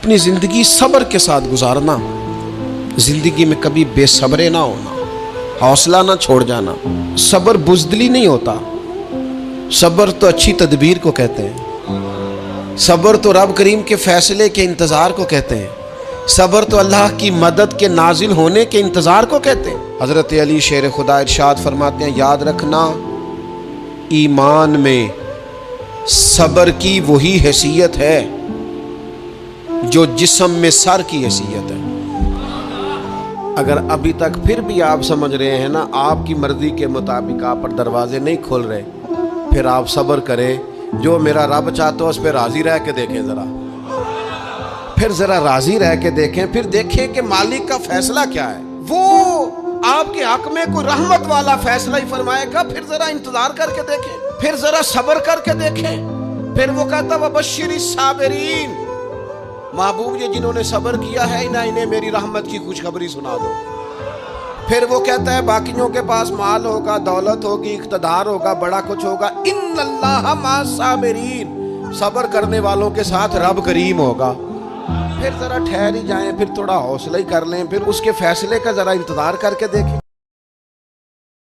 اپنی زندگی صبر کے ساتھ گزارنا، زندگی میں کبھی بے صبرے نہ ہونا، حوصلہ نہ چھوڑ جانا۔ صبر بزدلی نہیں ہوتا، صبر تو اچھی تدبیر کو کہتے ہیں، صبر تو رب کریم کے فیصلے کے انتظار کو کہتے ہیں، صبر تو اللہ کی مدد کے نازل ہونے کے انتظار کو کہتے ہیں۔ حضرت علی شیر خدا ارشاد فرماتے ہیں، یاد رکھنا ایمان میں صبر کی وہی حیثیت ہے جو جسم میں سر کی حیثیت ہے۔ اگر ابھی تک پھر بھی آپ سمجھ رہے ہیں نا آپ کی مرضی کے مطابق آپ پر دروازے نہیں کھل رہے، پھر آپ صبر کریں، جو میرا رب چاہتا ہے اس پہ راضی رہ کے دیکھیں، پھر ذرا راضی رہ کے دیکھیں، پھر دیکھیں کہ مالک کا فیصلہ کیا ہے۔ وہ آپ کے حق میں کوئی رحمت والا فیصلہ ہی فرمائے گا، پھر ذرا انتظار کر کے دیکھیں، پھر ذرا صبر کر کے دیکھیں۔ پھر وہ کہتا وبشر الصابرین، محبوب یہ جنہوں نے صبر کیا ہے انہیں میری رحمت کی خوشخبری سنا دو۔ پھر وہ کہتا ہے باقیوں کے پاس مال ہوگا، دولت ہوگی، اقتدار ہوگا، بڑا کچھ ہوگا، ان اللہ مع الصابرین، صبر کرنے والوں کے ساتھ رب کریم ہوگا۔ پھر ذرا ٹھہر ہی جائیں، پھر تھوڑا حوصلہ ہی کر لیں، پھر اس کے فیصلے کا ذرا انتظار کر کے دیکھیں۔